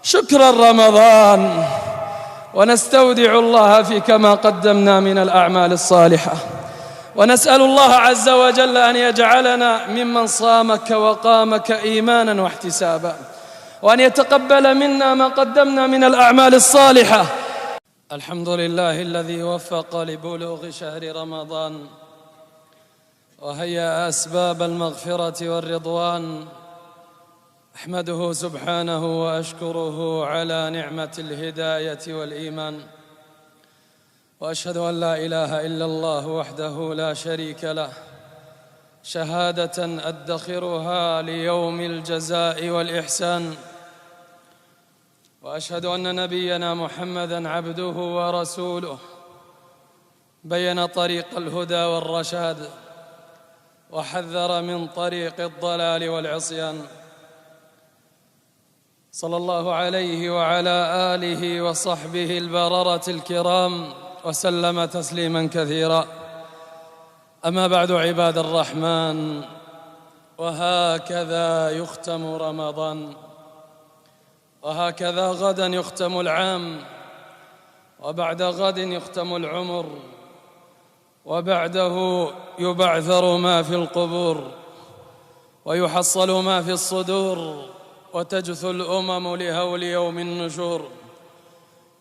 شكرا رمضان، ونستودع الله فيك ما قدمنا من الأعمال الصالحة، ونسأل الله عز وجل أن يجعلنا ممن صامك وقامك إيمانا واحتسابا، وأن يتقبل منا ما قدمنا من الأعمال الصالحة. الحمد لله الذي وفق لبلوغ شهر رمضان وهيأ أسباب المغفرة والرضوان. أحمده سبحانه وأشكره على نعمة الهداية والإيمان، وأشهد أن لا إله إلا الله وحده لا شريك له، شهادة أدخرها ليوم الجزاء والإحسان. وأشهد أن نبينا محمدًا عبده ورسوله، بين طريق الهدى والرشاد، وحذر من طريق الضلال والعصيان. صلى الله عليه وعلى آله وصحبه البررة الكرام، وسلم تسليما كثيرا. أما بعد، عباد الرحمن، وهكذا يختم رمضان، وهكذا غدا يختم العام، وبعد غد يختم العمر، وبعده يبعثر ما في القبور، ويحصل ما في الصدور، وتجثو الأمم لهول يوم النشور،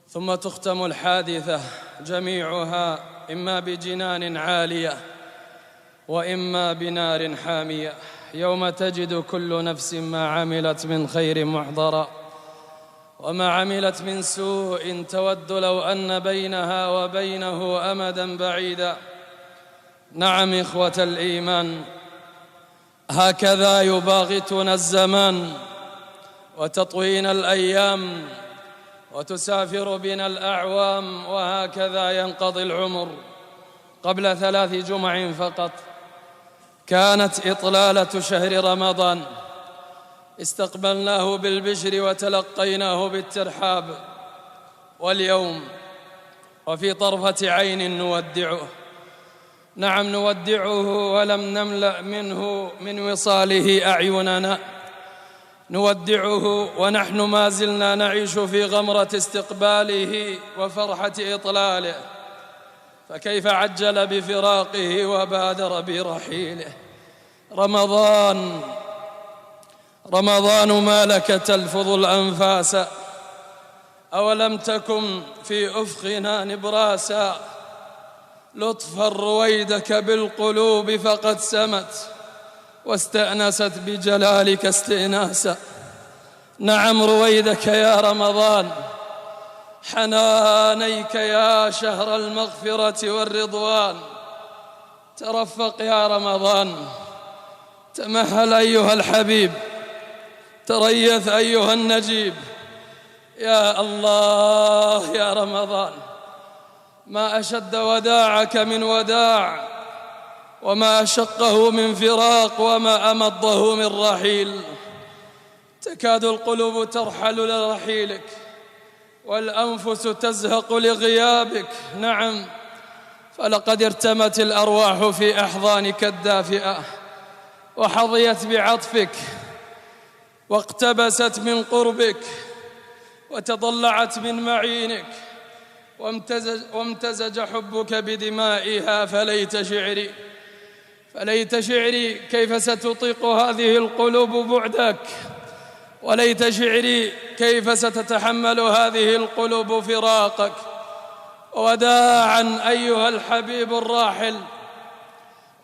ثم تختم الحادثة جميعها إما بجنان عالية وإما بنار حامية، يوم تجد كل نفس ما عملت من خير محضرا، وما عملت من سوء تود لو أن بينها وبينه أمدا بعيدا. نعم إخوة الإيمان، هكذا يباغتنا الزمان وتطوينا الأيام وتسافر بنا الأعوام، وهكذا ينقضي العمر. قبل 3 جمع فقط كانت إطلالة شهر رمضان، استقبلناه بالبشر وتلقيناه بالترحاب، واليوم وفي طرفة عين نودعه. نعم نودعه، ولم نملأ منه من وصاله أعيننا، نودعه ونحن ما زلنا نعيش في غمرة استقباله وفرحة إطلاله، فكيف عجل بفراقه وبادر برحيله. رمضان ما لك تلفظ الأنفاس، أولم تكن في أفقنا نبراسا، لطفا رويدك بالقلوب فقد سمت، واستأنست بجلالك استئناسا. نعم رويدك يا رمضان، حنانيك يا شهر المغفرة والرضوان. ترفق يا رمضان، تمهل أيها الحبيب، تريث أيها النجيب. يا الله يا رمضان، ما أشد وداعك من وداع، وما أشقه من فراق، وما أمضه من رحيل. تكاد القلوب ترحل لرحيلك، والأنفس تزهق لغيابك. نعم، فلقد ارتمت الأرواح في أحضانك الدافئة، وحظيت بعطفك، واقتبست من قربك، وتضلعت من معينك، وامتزج حبك بدمائها. فليت شعري كيف ستطيق هذه القلوب بعدك، وليت شعري كيف ستتحمل هذه القلوب فراقك. وداعا أيها الحبيب الراحل،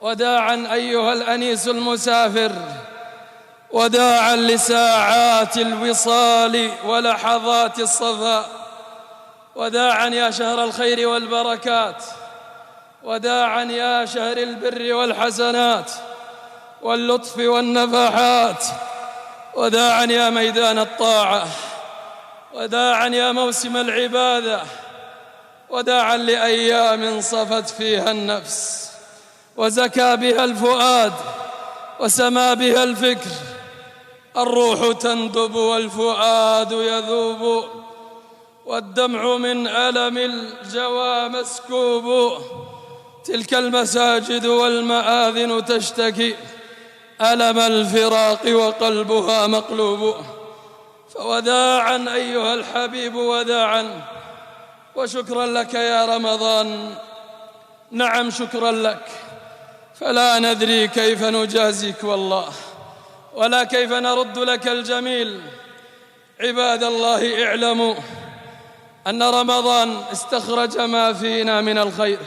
وداعا أيها الأنيس المسافر، وداعا لساعات الوصال ولحظات الصفاء. وداعا يا شهر الخير والبركات، وداعا يا شهر البر والحسنات واللطف والنفحات. وداعا يا ميدان الطاعة، وداعا يا موسم العبادة، وداعا لأيام صفت فيها النفس، وزكى بها الفؤاد، وسما بها الفكر. الروح تندب والفؤاد يذوب، والدمع من ألم الجوى مسكوب. تلك المساجد والمآذن تشتكي ألم الفراق، وقلبها مقلوب. فوداعا أيها الحبيب وداعا، وشكرا لك يا رمضان. نعم شكرا لك، فلا ندري كيف نجازيك والله، ولا كيف نرد لك الجميل. عباد الله، اعلموا أن رمضان استخرج ما فينا من الخير،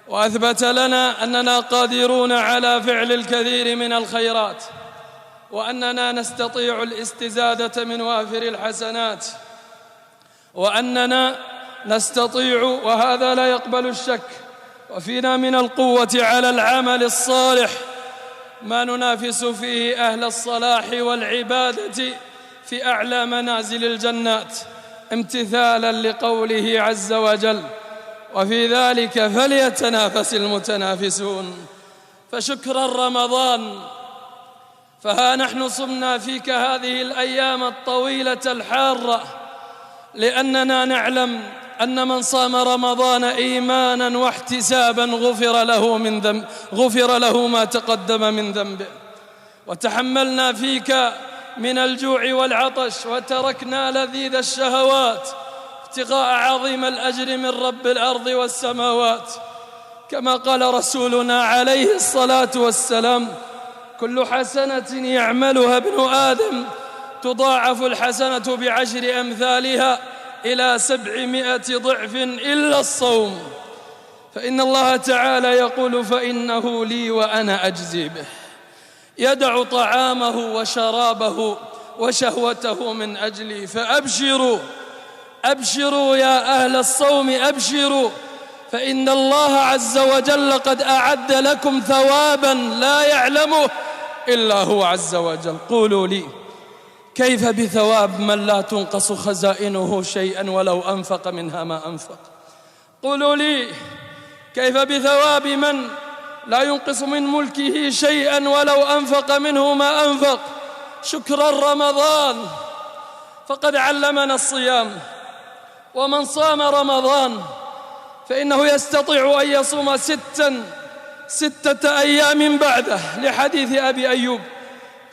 وأثبت لنا أننا قادرون على فعل الكثير من الخيرات، وأننا نستطيع الاستزادة من وافر الحسنات، وأننا نستطيع، وهذا لا يقبل الشك، وفينا من القوة على العمل الصالح ما ننافس فيه أهل الصلاح والعبادة في أعلى منازل الجنات، امتثالا لقوله عز وجل: وفي ذلك فليتنافس المتنافسون. فشكرا رمضان، فها نحن صمنا فيك هذه الأيام الطويلة الحارة، لأننا نعلم أن من صام رمضان إيمانا واحتسابا غفر له ما تقدم من ذنبه. وتحملنا فيك من الجوع والعطش، وتركنا لذيذ الشهوات ابتغاء عظيم الأجر من رب الأرض والسماوات، كما قال رسولنا عليه الصلاة والسلام: كل حسنة يعملها ابن آدم تضاعف الحسنة ب10 أمثالها إلى 700 ضعف إلا الصوم، فإن الله تعالى يقول: فإنه لي وأنا أجزي به. يدع طعامه وشرابه وشهوته من أجلي، فأبشروا أبشروا يا أهل الصوم، أبشروا، فإن الله عز وجل قد أعد لكم ثوابا لا يعلمه إلا هو عز وجل. قولوا لي: كيف بثواب من لا تنقص خزائنه شيئا ولو أنفق منها ما أنفق؟ قولوا لي: كيف بثواب من لا ينقص من ملكه شيئا ولو أنفق منه ما أنفق؟ شكرا رمضان، فقد علمنا الصيام، ومن صام رمضان فإنه يستطيع أن يصوم 6 أيام بعده، لحديث أبي أيوب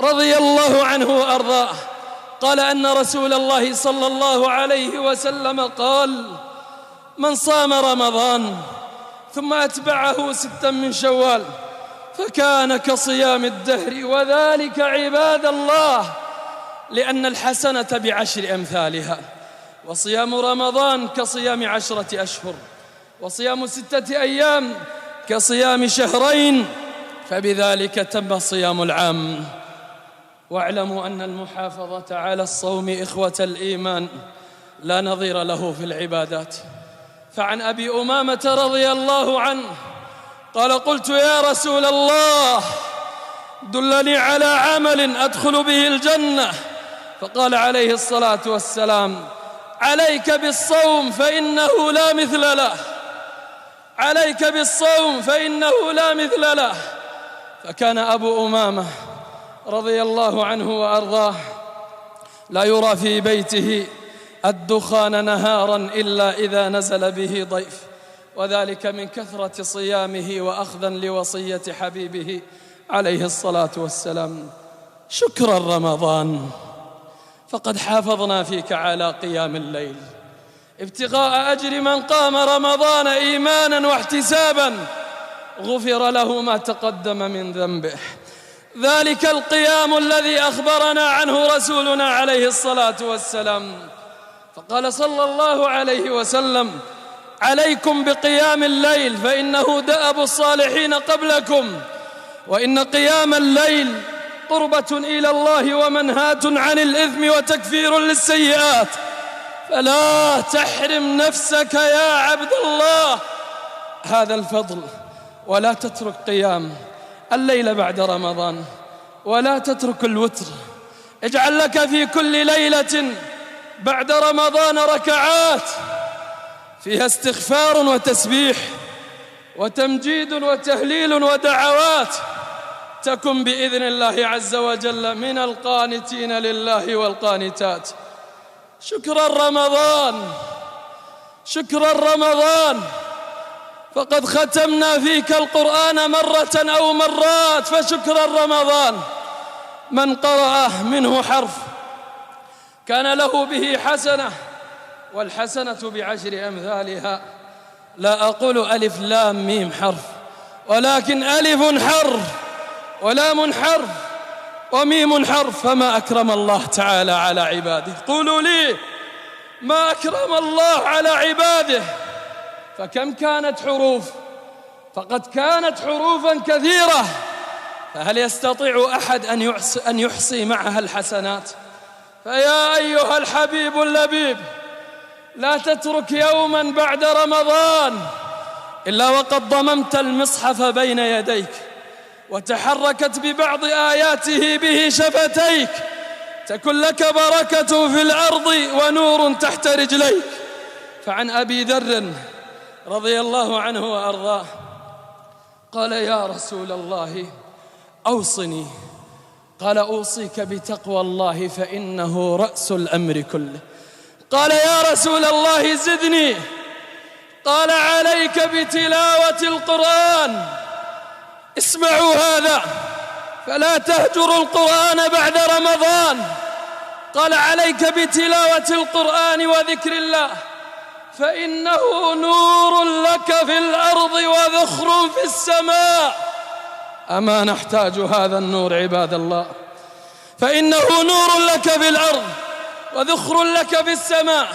رضي الله عنه وأرضاه قال أن رسول الله صلى الله عليه وسلم قال: من صام رمضان ثم أتبعه 6 من شوال فكان كصيام الدهر. وذلك عباد الله لأن الحسنة ب10 أمثالها، وصيام رمضان كصيام 10 أشهر، وصيام 6 أيام كصيام شهرين، فبذلك تم صيام العام. واعلموا أن المحافظة على الصوم إخوة الإيمان لا نظير له في العبادات. فعن أبي أمامة رضي الله عنه قال: قلت يا رسول الله دلني على عمل أدخل به الجنة، فقال عليه الصلاة والسلام: عليك بالصوم فإنه لا مثل له، عليك بالصوم فإنه لا مثل له. فكان أبو أمامة رضي الله عنه وأرضاه لا يرى في بيته الدخان نهارا إلا إذا نزل به ضيف، وذلك من كثرة صيامه وأخذا لوصية حبيبه عليه الصلاة والسلام. شكرا رمضان، فقد حافظنا فيك على قيام الليل ابتغاء أجر من قام رمضان إيمانا واحتسابا غفر له ما تقدم من ذنبه. ذلك القيام الذي أخبرنا عنه رسولنا عليه الصلاة والسلام، فقال صلى الله عليه وسلم: عليكم بقيام الليل فإنه دأب الصالحين قبلكم، وإن قيام الليل قربة إلى الله ومنهاة عن الإثم وتكفير للسيئات، فلا تحرم نفسك يا عبد الله هذا الفضل، ولا تترك قيام الليل بعد رمضان، ولا تترك الوتر. اجعل لك في كل ليلة بعد رمضان ركعات فيها استغفار وتسبيح وتمجيد وتهليل ودعوات، تكن بإذن الله عز وجل من القانتين لله والقانتات. شكرا رمضان، شكرا رمضان، فقد ختمنا فيك القرآن مرة أو مرات، فشكرا رمضان. من قرأه منه حرف كان له به حسنة، والحسنة بعشر أمثالها. لا أقول ألف لام ميم حرف، ولكن ألف حرف ولام حرف وميم حرف. فما أكرم الله تعالى على عباده. قولوا لي ما أكرم الله على عباده. فكم كانت حروف؟ فقد كانت حروفا كثيرة، فهل يستطيع أحد أن يحصي معها الحسنات؟ فيا أيها الحبيب اللبيب، لا تترك يوما بعد رمضان إلا وقد ضممت المصحف بين يديك، وتحركت ببعض آياته به شفتيك، تكن لك بركة في الأرض ونور تحت رجليك. فعن أبي ذر رضي الله عنه وأرضاه قال: يا رسول الله أوصني. قال: أوصيك بتقوى الله فإنه رأس الأمر كله. قال: يا رسول الله زدني. قال: عليك بتلاوة القرآن. اسمعوا هذا، فلا تهجروا القرآن بعد رمضان. قال: عليك بتلاوة القرآن وذكر الله، فإنه نور لك في الأرض وذخر في السماء. أما نحتاج هذا النور عباد الله؟ فإنه نور لك في الأرض وذخر لك في السماء.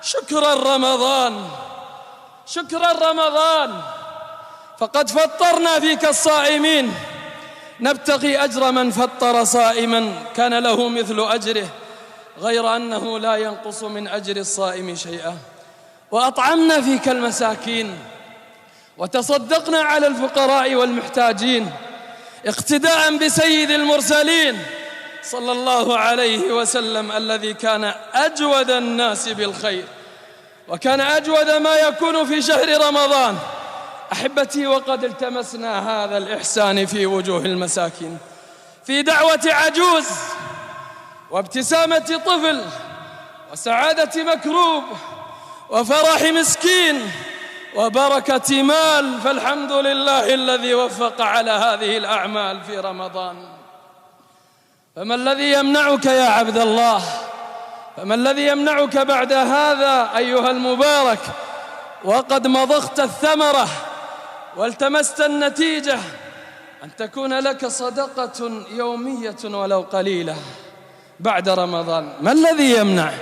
شكرا رمضان، شكرا رمضان، فقد فطرنا فيك الصائمين، نبتغي أجر من فطر صائما كان له مثل أجره، غير أنه لا ينقص من أجر الصائم شيئا. وأطعمنا فيك المساكين، وتصدقنا على الفقراء والمحتاجين، اقتداء بسيد المرسلين صلى الله عليه وسلم، الذي كان أجود الناس بالخير، وكان أجود ما يكون في شهر رمضان. أحبتي، وقد التمسنا هذا الإحسان في وجوه المساكين، في دعوة عجوز، وابتسامة طفل، وسعادة مكروب، وفرح مسكين، وبركة مال. فالحمد لله الذي وفق على هذه الأعمال في رمضان. فما الذي يمنعك يا عبد الله؟ فما الذي يمنعك بعد هذا أيها المبارك، وقد مضغت الثمرة والتمست النتيجة، أن تكون لك صدقة يومية ولو قليلة بعد رمضان؟ ما الذي يمنع؟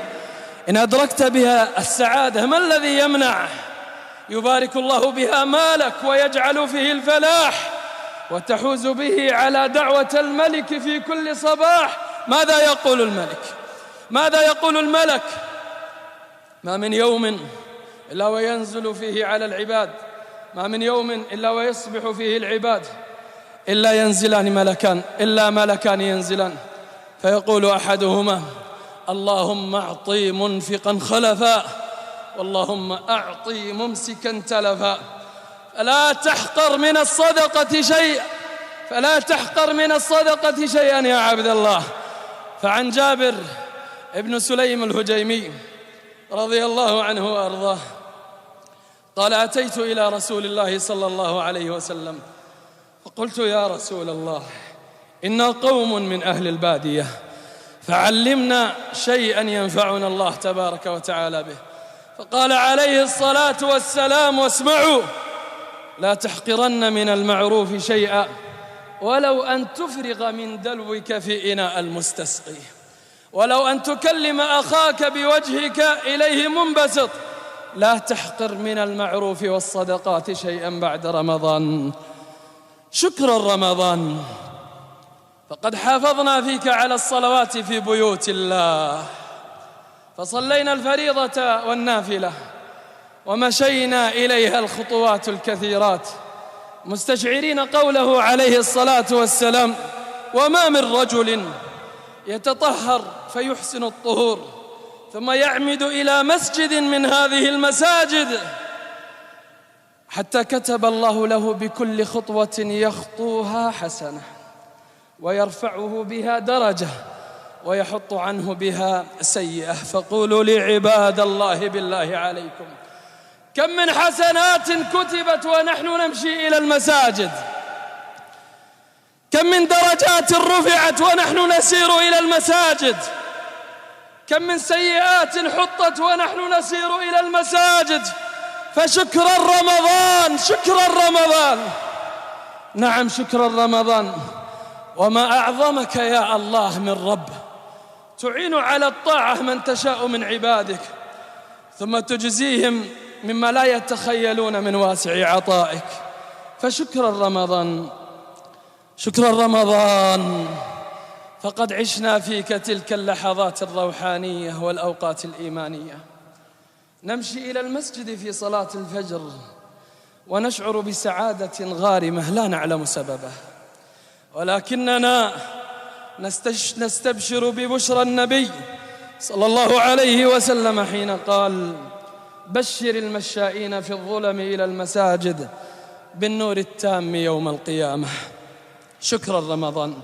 إن أدركت بها السعادة ما الذي يمنع؟ يبارك الله بها مالك ويجعل فيه الفلاح، وتحوز به على دعوة الملك في كل صباح. ماذا يقول الملك؟ ماذا يقول الملك؟ ما من يوم إلا وينزل فيه على العباد، ما من يوم إلا ويصبح فيه العباد إلا ينزلان ملكان، إلا ملكان ينزلان، فيقول أحدهما: اللهم أعطي منفقا خلفا، واللهم أعطي ممسكا تلفا. فلا تحقر من الصدقة شيئا، فلا تحقر من الصدقة شيئا يا عبد الله. فعن جابر ابن سليم الهجيمي رضي الله عنه وأرضاه قال: أتيت إلى رسول الله صلى الله عليه وسلم فقلت: يا رسول الله، إنا قوم من أهل البادية، فعلمنا شيئا ينفعنا الله تبارك وتعالى به. فقال عليه الصلاة والسلام: واسمعوا، لا تحقرن من المعروف شيئا ولو أن تفرغ من دلوك في إناء المستسقي، ولو أن تكلم أخاك بوجهك إليه منبسط. لا تحقر من المعروف والصدقات شيئا بعد رمضان. شكرا رمضان، فقد حافظنا فيك على الصلوات في بيوت الله، فصلينا الفريضة والنافلة، ومشينا إليها الخطوات الكثيرات، مستشعرين قوله عليه الصلاة والسلام: وما من رجل يتطهر فيحسن الطهور ثم يعمد إلى مسجد من هذه المساجد حتى كتب الله له بكل خطوة يخطوها حسنة، ويرفعه بها درجة، ويحط عنه بها سيئة. فقولوا لي عباد الله بالله عليكم، كم من حسنات كتبت ونحن نمشي إلى المساجد، كم من درجات رفعت ونحن نسير إلى المساجد. كم من سيئات حطت ونحن نسير إلى المساجد، فشكرا رمضان، شكرا رمضان. نعم شكرا رمضان. وما أعظمك يا الله من رب تعين على الطاعة من تشاء من عبادك، ثم تجزيهم مما لا يتخيلون من واسع عطائك. فشكرا رمضان، شكرا رمضان، فقد عشنا فيك تلك اللحظات الروحانية والأوقات الإيمانية. نمشي إلى المسجد في صلاة الفجر ونشعر بسعادة غارمة لا نعلم سببه، ولكننا نستبشر ببشرى النبي صلى الله عليه وسلم حين قال: بشر المشائين في الظلم إلى المساجد بالنور التام يوم القيامة. شكرا رمضان،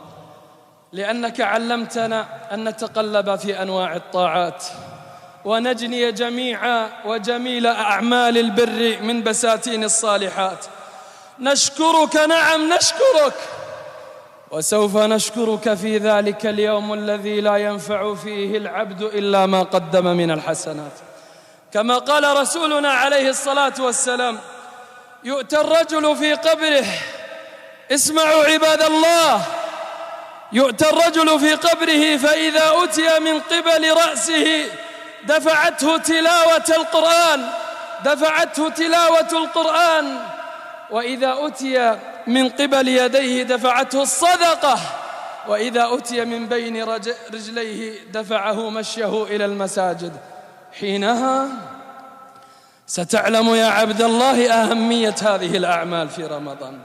لأنك علمتنا أن نتقلب في أنواع الطاعات ونجني جميع وجميل أعمال البر من بساتين الصالحات. نشكرك، نعم نشكرك، وسوف نشكرك في ذلك اليوم الذي لا ينفع فيه العبد إلا ما قدم من الحسنات. كما قال رسولنا عليه الصلاة والسلام: يؤتى الرجل في قبره، اسمعوا عباد الله، يؤتى الرجل في قبره فإذا أتي من قبل رأسه دفعته تلاوة القرآن، وإذا أتي من قبل يديه دفعته الصدقة، وإذا أتي من بين رجليه دفعه مشيه إلى المساجد. حينها ستعلم يا عبد الله أهمية هذه الأعمال في رمضان.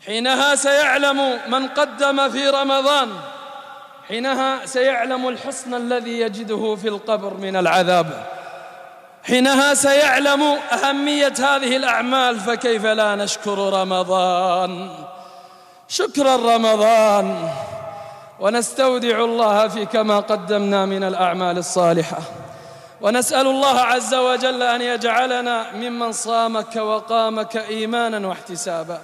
حينها سيعلم من قدم في رمضان، حينها سيعلم الحصن الذي يجده في القبر من العذاب. حينها سيعلم أهمية هذه الأعمال، فكيف لا نشكر رمضان؟ شكرا رمضان، ونستودع الله فيك ما قدمنا من الأعمال الصالحة، ونسأل الله عز وجل أن يجعلنا ممن صامك وقامك إيمانا واحتسابا،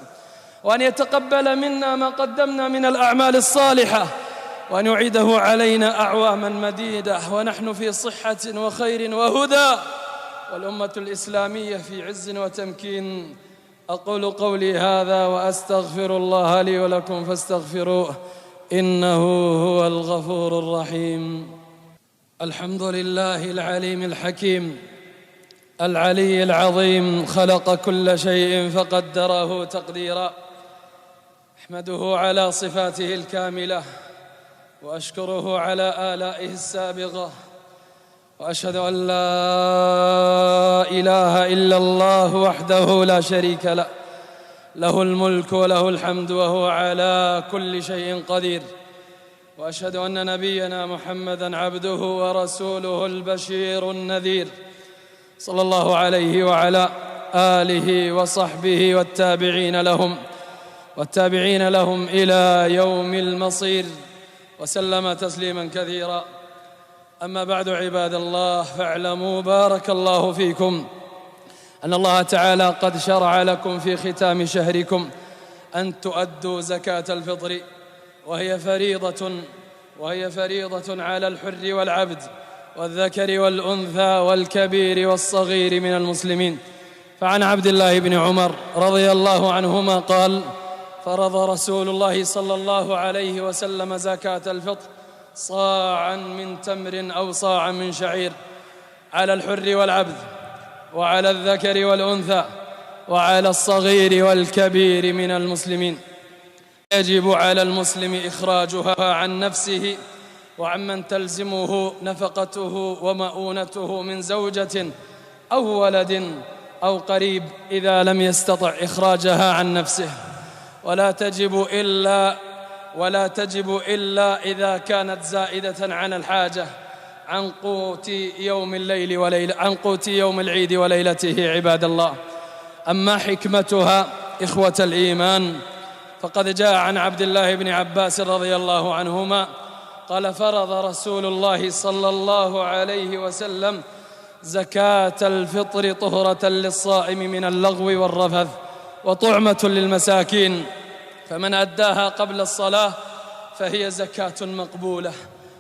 وأن يتقبل منا ما قدمنا من الأعمال الصالحة، وأن يعيده علينا أعواما مديدة ونحن في صحة وخير وهدى، والأمة الإسلامية في عز وتمكين. أقول قولي هذا وأستغفر الله لي ولكم فاستغفروه إنه هو الغفور الرحيم. الحمد لله العليم الحكيم العلي العظيم، خلق كل شيء فقدره تقديرا. أحمده على صفاته الكاملة، وأشكره على آلائه السابغة، وأشهد أن لا إله إلا الله وحده لا شريك له، له الملك وله الحمد وهو على كل شيء قدير. وأشهد أن نبينا محمدًا عبده ورسوله البشير النذير، صلى الله عليه وعلى آله وصحبه والتابعين لهم إلى يوم المصير، وسلم تسليما كثيرا. أما بعد، عباد الله، فاعلموا بارك الله فيكم أن الله تعالى قد شرع لكم في ختام شهركم أن تؤدوا زكاة الفطر، وهي فريضة على الحر والعبد والذكر والأنثى والكبير والصغير من المسلمين. فعن عبد الله بن عمر رضي الله عنهما قال: فرض رسول الله صلى الله عليه وسلم زكاة الفطر صاعا من تمر أو صاعا من شعير على الحر والعبد وعلى الذكر والأنثى وعلى الصغير والكبير من المسلمين. يجب على المسلم إخراجها عن نفسه وعمن تلزمه نفقته ومؤونته من زوجة أو ولد أو قريب إذا لم يستطع إخراجها عن نفسه، ولا تجب إلا إذا كانت زائدة عن الحاجة عن قوت يوم العيد وليلته. عباد الله، أما حكمتها إخوة الإيمان فقد جاء عن عبد الله بن عباس رضي الله عنهما قال: فرض رسول الله صلى الله عليه وسلم زكاة الفطر طهرة للصائم من اللغو والرفث وطعمة للمساكين، فمن أداها قبل الصلاة فهي زكاة مقبولة،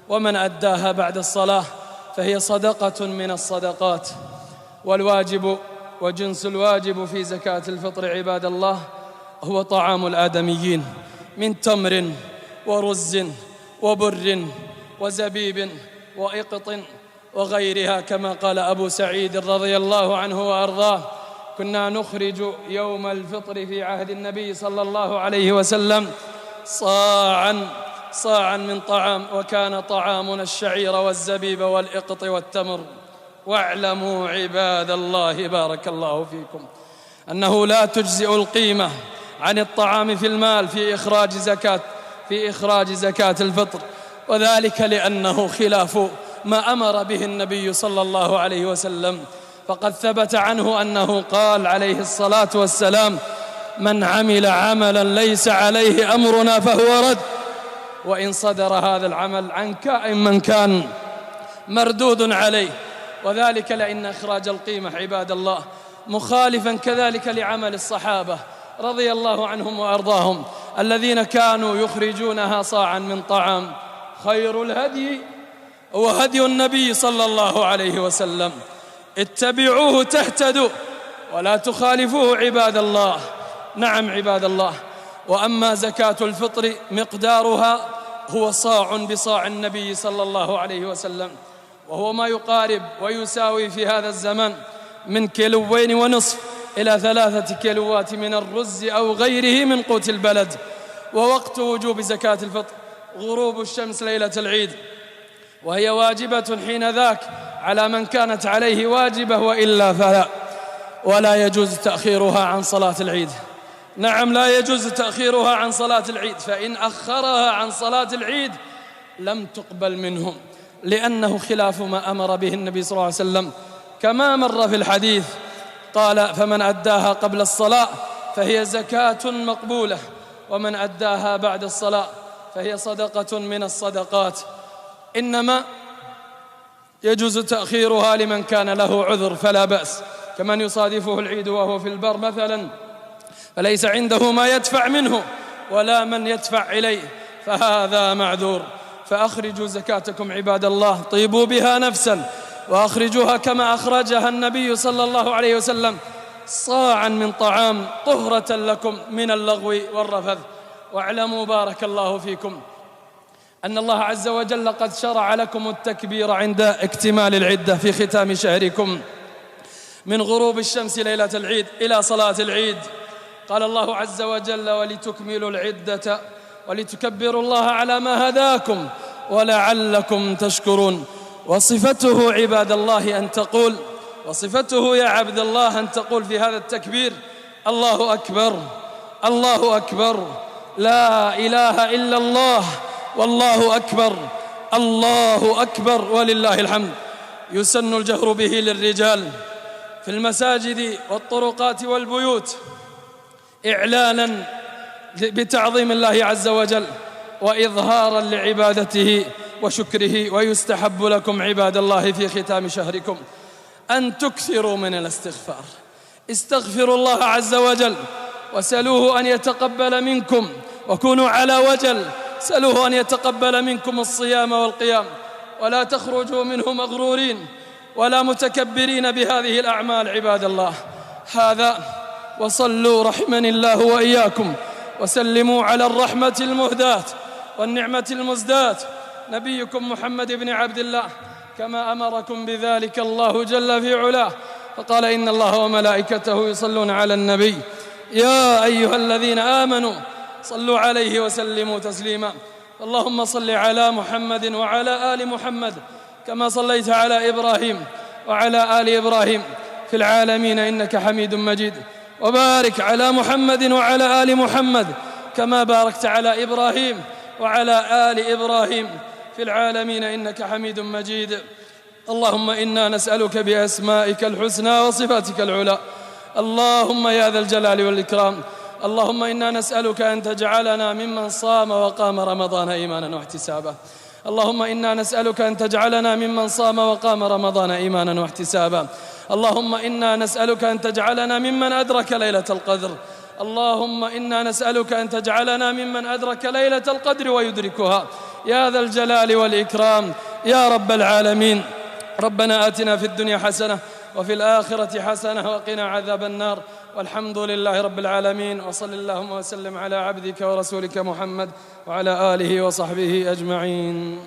ومن أداها بعد الصلاة فهي صدقة من الصدقات. والواجب وجنس الواجب في زكاة الفطر عباد الله هو طعام الآدميين من تمر ورز وبر وزبيب وإقط وغيرها، كما قال أبو سعيد رضي الله عنه وأرضاه: كنا نخرج يوم الفطر في عهد النبي صلى الله عليه وسلم صاعا من طعام، وكان طعامنا الشعير والزبيب والإقط والتمر. واعلموا عباد الله بارك الله فيكم أنه لا تجزئ القيمة عن الطعام في المال في إخراج زكاة الفطر، وذلك لأنه خلاف ما أمر به النبي صلى الله عليه وسلم. فقد ثبت عنه أنه قال عليه الصلاة والسلام: من عمل عملا ليس عليه أمرنا فهو رد. وإن صدر هذا العمل عن كائن من كان مردود عليه، وذلك لأن إخراج القيمة عباد الله مخالفا كذلك لعمل الصحابة رضي الله عنهم وأرضاهم الذين كانوا يخرجونها صاعا من طعام. خير الهدي هو هدي النبي صلى الله عليه وسلم، اتبعوه تهتدوا ولا تخالفوه عباد الله. نعم عباد الله. وأما زكاة الفطر مقدارها هو صاع بصاع النبي صلى الله عليه وسلم، وهو ما يقارب ويساوي في هذا الزمن من 2.5 كيلو إلى 3 كيلوات من الرز أو غيره من قوت البلد. ووقت وجوب زكاة الفطر غروب الشمس ليلة العيد، وهي واجبة حين ذاك على من كانت عليه واجبة، وإلا فلا. ولا يجوز تأخيرها عن صلاة العيد. نعم، لا يجوز تأخيرها عن صلاة العيد، فإن أخرها عن صلاة العيد لم تقبل منهم، لأنه خلاف ما أمر به النبي صلى الله عليه وسلم، كما مر في الحديث قال: فمن أداها قبل الصلاة فهي زكاة مقبولة، ومن أداها بعد الصلاة فهي صدقة من الصدقات. إنما يجوز تأخيرها لمن كان له عذر فلا بأس، كمن يصادفه العيد وهو في البر مثلا فليس عنده ما يدفع منه ولا من يدفع إليه، فهذا معذور. فأخرجوا زكاتكم عباد الله، طيبوا بها نفسا، وأخرجوها كما أخرجها النبي صلى الله عليه وسلم: صاعا من طعام طهرة لكم من اللغو والرفث. واعلموا بارك الله فيكم أن الله عز وجل قد شرع لكم التكبير عند اكتمال العدة في ختام شهركم من غروب الشمس ليلة العيد إلى صلاة العيد. قال الله عز وجل: ولتكملوا العدة ولتكبروا الله على ما هداكم ولعلكم تشكرون. وصفته عباد الله أن تقول، وصفته يا عبد الله أن تقول في هذا التكبير: الله أكبر، الله أكبر، لا إله إلا الله، والله أكبر، الله أكبر، ولله الحمد. يسن الجهر به للرجال في المساجد والطرقات والبيوت إعلانا بتعظيم الله عز وجل وإظهارا لعبادته وشكره. ويستحب لكم عباد الله في ختام شهركم أن تكثروا من الاستغفار. استغفروا الله عز وجل وسألوه أن يتقبل منكم، وكونوا على وجل، سألوه أن يتقبل منكم الصيام والقيام، ولا تخرجوا منه مغرورين ولا متكبرين بهذه الأعمال عباد الله. هذا، وصلوا رحمني الله وإياكم وسلموا على الرحمة المهداة والنعمة المزداة نبيكم محمد بن عبد الله، كما أمركم بذلك الله جل في علاه، فقال: إن الله وملائكته يصلون على النبي يا أيها الذين آمنوا صلوا عليه وسلموا تسليما. اللهم صل على محمد وعلى آل محمد كما صليت على إبراهيم وعلى آل إبراهيم في العالمين إنك حميد مجيد، وبارك على محمد وعلى آل محمد كما باركت على إبراهيم وعلى آل إبراهيم في العالمين إنك حميد مجيد. اللهم إنا نسألك بأسمائك الحسنى وصفاتك العلى، اللهم يا ذا الجلال والإكرام، اللهم إنا نسألك أن تجعلنا ممن صام وقام رمضان إيمانا واحتسابا. اللهم إنا نسألك أن تجعلنا ممن صام وقام رمضان إيمانا واحتسابا. اللهم إنا نسألك أن تجعلنا ممن أدرك ليلة القدر. اللهم إنا نسألك أن تجعلنا ممن أدرك ليلة القدر ويدركها يا ذا الجلال والإكرام يا رب العالمين. ربنا آتنا في الدنيا حسنة وفي الآخرة حسنة وقنا عذاب النار. والحمد لله رب العالمين، وصل اللهم وسلم على عبدك ورسولك محمد وعلى آله وصحبه أجمعين.